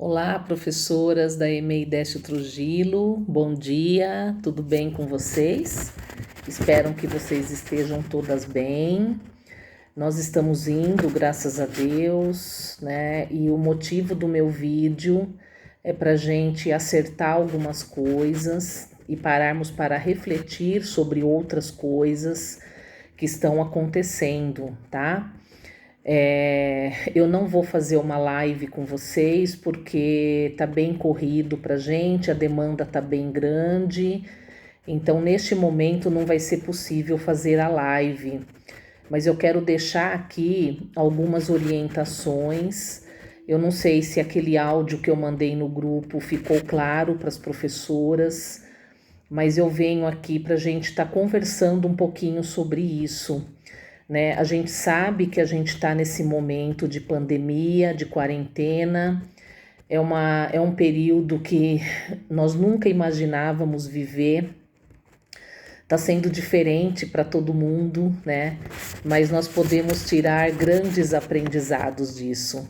Olá, professoras da EMEI Décio Trujillo, bom dia, tudo bem com vocês? Espero que vocês estejam todas bem. Nós estamos indo, graças a Deus, né? E o motivo do meu vídeo é para a gente acertar algumas coisas e pararmos para refletir sobre outras coisas que estão acontecendo, tá? Eu não vou fazer uma live com vocês porque tá bem corrido pra gente, a demanda tá bem grande, então neste momento não vai ser possível fazer a live, mas eu quero deixar aqui algumas orientações. Eu não sei se aquele áudio que eu mandei no grupo ficou claro para as professoras, mas eu venho aqui para a gente estar conversando um pouquinho sobre isso, né? A gente sabe que a gente está nesse momento de pandemia, de quarentena, é um período que nós nunca imaginávamos viver, está sendo diferente para todo mundo, né? Mas nós podemos tirar grandes aprendizados disso.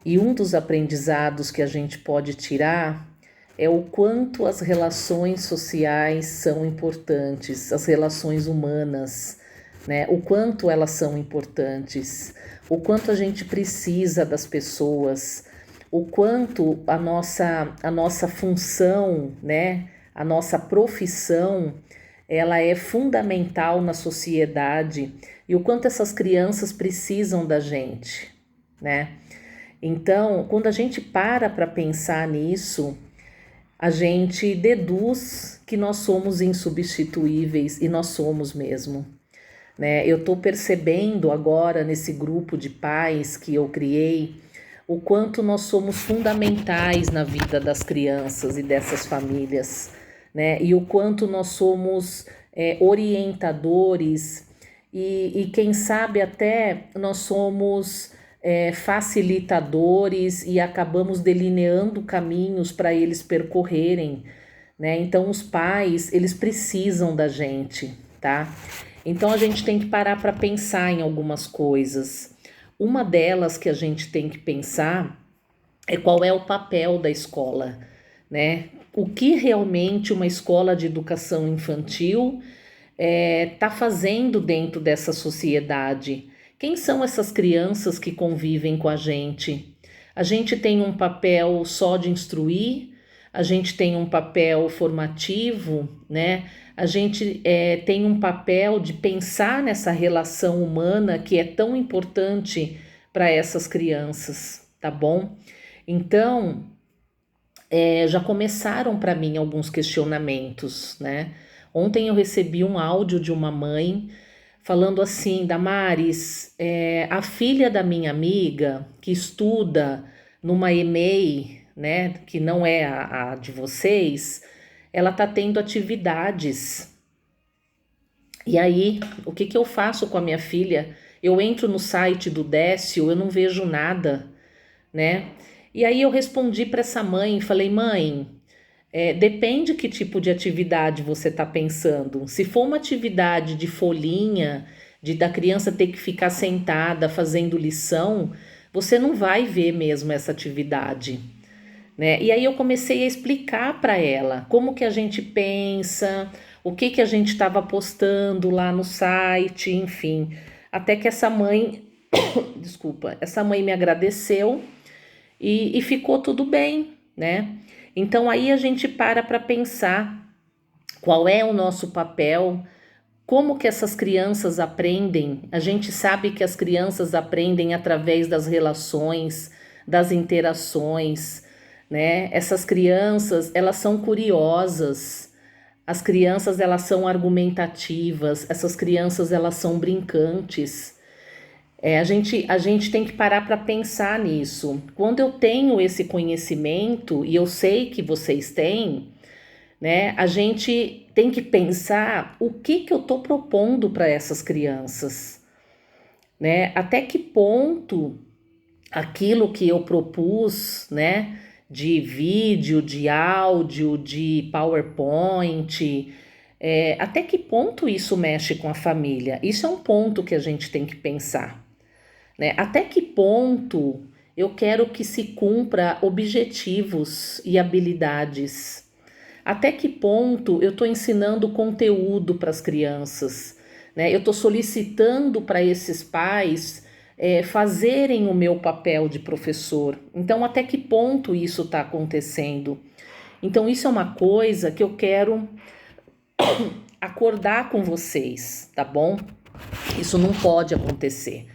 E um dos aprendizados que a gente pode tirar é o quanto as relações sociais são importantes, as relações humanas, né? O quanto elas são importantes, o quanto a gente precisa das pessoas, o quanto a nossa função, né? A nossa profissão, ela é fundamental na sociedade e o quanto essas crianças precisam da gente, né? Então, quando a gente para pensar nisso, a gente deduz que nós somos insubstituíveis e nós somos mesmo, né? Eu estou percebendo agora nesse grupo de pais que eu criei o quanto nós somos fundamentais na vida das crianças e dessas famílias, né? E o quanto nós somos orientadores e quem sabe até nós somos facilitadores e acabamos delineando caminhos para eles percorrerem, né? Então os pais, eles precisam da gente, tá? Então a gente tem que parar para pensar em algumas coisas. Uma delas que a gente tem que pensar é qual é o papel da escola, né? O que realmente uma escola de educação infantil está fazendo dentro dessa sociedade? Quem são essas crianças que convivem com a gente? A gente tem um papel só de instruir, a gente tem um papel formativo, né? A gente tem um papel de pensar nessa relação humana que é tão importante para essas crianças, tá bom? Então, já começaram para mim alguns questionamentos, né? Ontem eu recebi um áudio de uma mãe falando assim: Damares, a filha da minha amiga que estuda numa EMEI, né, que não é a de vocês, ela tá tendo atividades. E aí, o que que eu faço com a minha filha? Eu entro no site do Décio, eu não vejo nada, né? E aí eu respondi para essa mãe, falei: mãe, depende que tipo de atividade você está pensando. Se for uma atividade de folhinha, de da criança ter que ficar sentada fazendo lição, você não vai ver mesmo essa atividade, né? E aí eu comecei a explicar para ela como que a gente pensa, o que que a gente estava postando lá no site, enfim, até que essa mãe, desculpa, essa mãe me agradeceu e ficou tudo bem, né? Então aí a gente para pensar qual é o nosso papel, como que essas crianças aprendem. A gente sabe que as crianças aprendem através das relações, das interações, né? Essas crianças, elas são curiosas. As crianças, elas são argumentativas, essas crianças, elas são brincantes. A gente tem que parar para pensar nisso. Quando eu tenho esse conhecimento, e eu sei que vocês têm, né? A gente tem que pensar o que que eu estou propondo para essas crianças, né? Até que ponto aquilo que eu propus, né? De vídeo, de áudio, de PowerPoint, até que ponto isso mexe com a família? Isso é um ponto que a gente tem que pensar, né? Até que ponto Eu quero que se cumpra objetivos e habilidades. Até que ponto eu estou ensinando conteúdo para as crianças, né? Eu estou solicitando para esses pais fazerem o meu papel de professor. Então, até que ponto isso está acontecendo? Então, isso é uma coisa que eu quero acordar com vocês, tá bom? Isso não pode acontecer,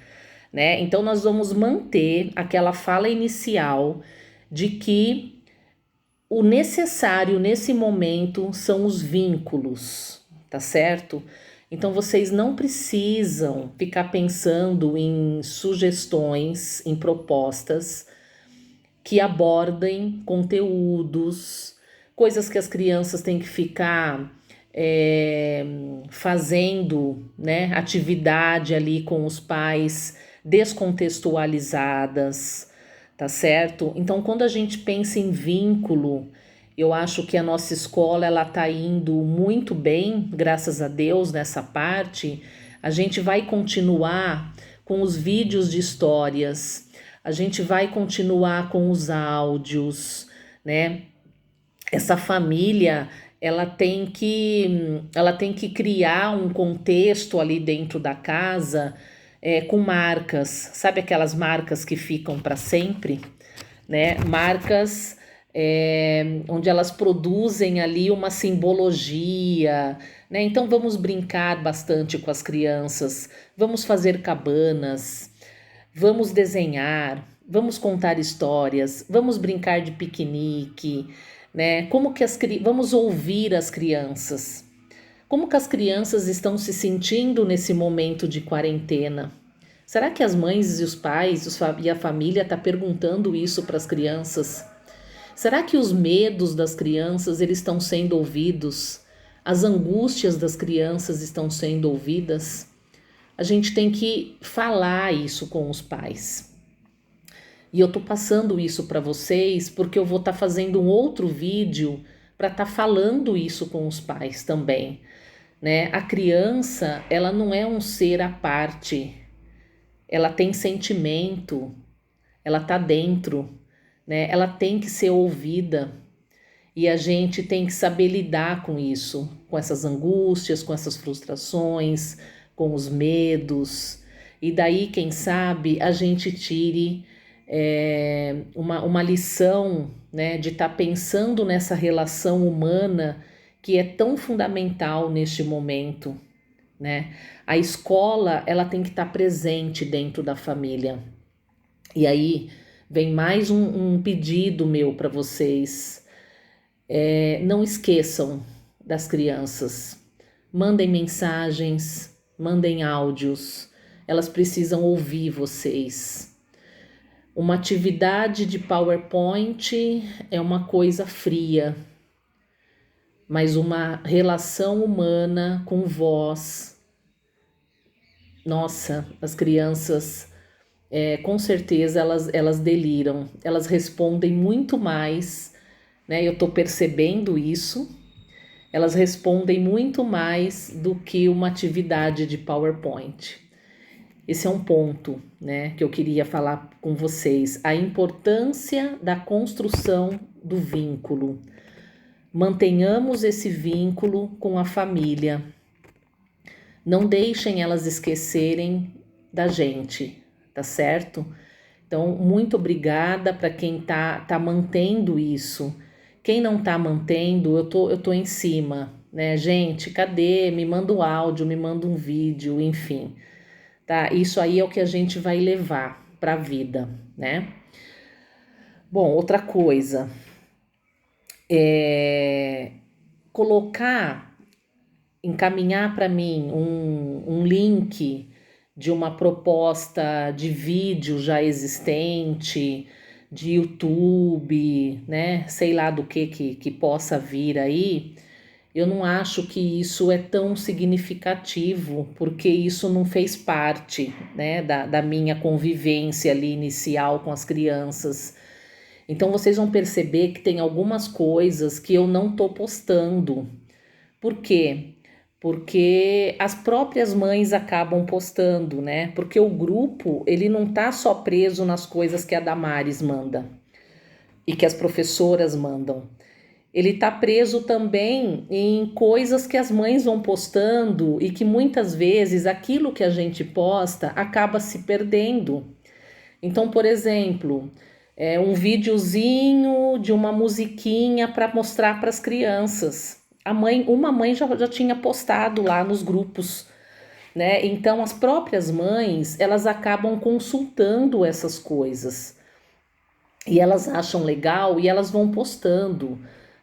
né? Então, nós vamos manter aquela fala inicial de que o necessário nesse momento são os vínculos, tá certo? Então vocês não precisam ficar pensando em sugestões, em propostas que abordem conteúdos, coisas que as crianças têm que ficar fazendo, né, atividade ali com os pais descontextualizadas, tá certo? Então, quando a gente pensa em vínculo, eu acho que a nossa escola ela tá indo muito bem, graças a Deus, nessa parte. A gente vai continuar com os vídeos de histórias, a gente vai continuar com os áudios, né? Essa família ela tem que criar um contexto ali dentro da casa com marcas, sabe aquelas marcas que ficam para sempre, né? Marcas onde elas produzem ali uma simbologia, né? Então vamos brincar bastante com as crianças, vamos fazer cabanas, vamos desenhar, vamos contar histórias, vamos brincar de piquenique, né? Vamos ouvir as crianças. Como que as crianças estão se sentindo nesse momento de quarentena? Será que as mães e os pais e a família tá perguntando isso para as crianças? Será que os medos das crianças eles estão sendo ouvidos? As angústias das crianças estão sendo ouvidas? A gente tem que falar isso com os pais. E eu tô passando isso para vocês porque eu vou estar fazendo um outro vídeo para estar falando isso com os pais também, né? A criança, ela não é um ser à parte. Ela tem sentimento, ela tá dentro, né? Ela tem que ser ouvida. E a gente tem que saber lidar com isso, com essas angústias, com essas frustrações, com os medos. E daí, quem sabe, a gente tire uma lição, né, de estar pensando nessa relação humana que é tão fundamental neste momento, né? A escola, ela tem que estar presente dentro da família. E aí vem mais um pedido meu para vocês. Não esqueçam das crianças. Mandem mensagens, mandem áudios. Elas precisam ouvir vocês. Uma atividade de PowerPoint é uma coisa fria, mas uma relação humana com voz. Nossa, as crianças, com certeza, elas deliram. Elas respondem muito mais, né? Eu estou percebendo isso. Elas respondem muito mais do que uma atividade de PowerPoint. Esse é um ponto, né, que eu queria falar com vocês. A importância da construção do vínculo. Mantenhamos esse vínculo com a família. Não deixem elas esquecerem da gente, tá certo? Então, muito obrigada para quem tá mantendo isso. Quem não tá mantendo, eu tô em cima, né? Gente, cadê? Me manda um áudio, me manda um vídeo, enfim. Tá? Isso aí é o que a gente vai levar para a vida, né? Bom, outra coisa, encaminhar para mim um link de uma proposta de vídeo já existente, de YouTube, né? Sei lá do que possa vir aí. Eu não acho que isso é tão significativo, porque isso não fez parte, né, da minha convivência ali inicial com as crianças. Então vocês vão perceber que tem algumas coisas que eu não tô postando. Por quê? porque as próprias mães acabam postando, né? Porque o grupo, ele não tá só preso nas coisas que a Damares manda e que as professoras mandam. Ele tá preso também em coisas que as mães vão postando e que muitas vezes aquilo que a gente posta acaba se perdendo. Então, por exemplo, um videozinho de uma musiquinha para mostrar para as crianças. Uma mãe já tinha postado lá nos grupos, né? Então, as próprias mães, elas acabam consultando essas coisas e elas acham legal e elas vão postando,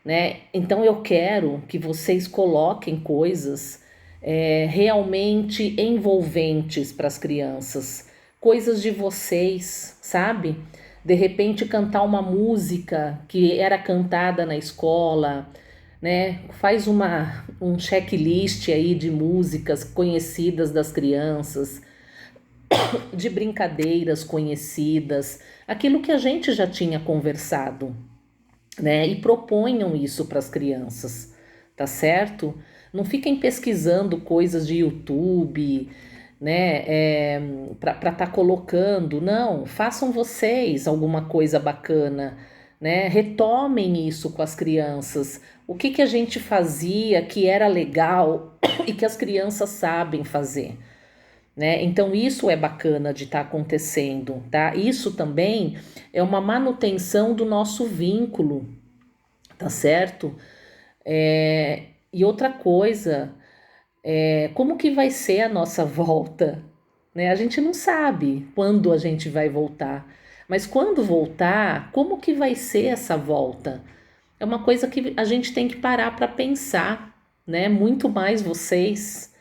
né? Então, eu quero que vocês coloquem coisas realmente envolventes para as crianças, coisas de vocês, sabe? De repente cantar uma música que era cantada na escola, né? Faz um checklist aí de músicas conhecidas das crianças, de brincadeiras conhecidas, aquilo que a gente já tinha conversado, né? E proponham isso para as crianças, tá certo? Não fiquem pesquisando coisas de YouTube, né? Para estar colocando, não. Façam vocês alguma coisa bacana, né? Retomem isso com as crianças. O que que a gente fazia que era legal e que as crianças sabem fazer, né? Então isso é bacana de estar acontecendo, tá? Isso também é uma manutenção do nosso vínculo, tá certo? E outra coisa, como que vai ser a nossa volta, né? A gente não sabe quando a gente vai voltar, mas quando voltar, como que vai ser essa volta? É uma coisa que a gente tem que parar para pensar, né? Muito mais vocês,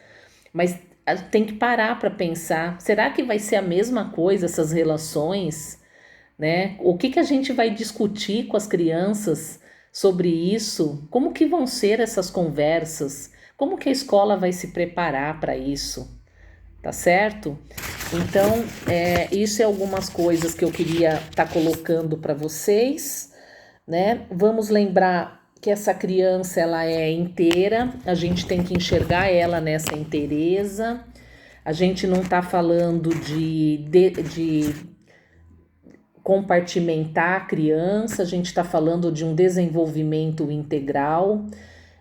mas tem que parar para pensar. Será que vai ser a mesma coisa essas relações, né? O que que a gente vai discutir com as crianças sobre isso? Como que vão ser essas conversas? Como que a escola vai se preparar para isso? Tá certo? Então, isso é algumas coisas que eu queria estar colocando para vocês, né? Vamos lembrar que essa criança ela é inteira, a gente tem que enxergar ela nessa inteireza. A gente não está falando de compartimentar a criança, a gente está falando de um desenvolvimento integral,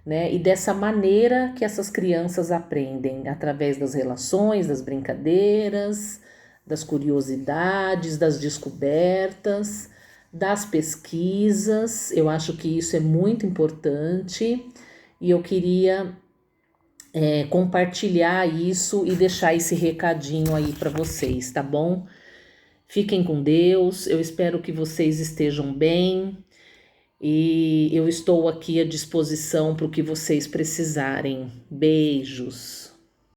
né? E dessa maneira que essas crianças aprendem, através das relações, das brincadeiras, das curiosidades, das descobertas, das pesquisas. Eu acho que isso é muito importante e eu queria compartilhar isso e deixar esse recadinho aí para vocês, tá bom? Fiquem com Deus, eu espero que vocês estejam bem e eu estou aqui à disposição para o que vocês precisarem. Beijos.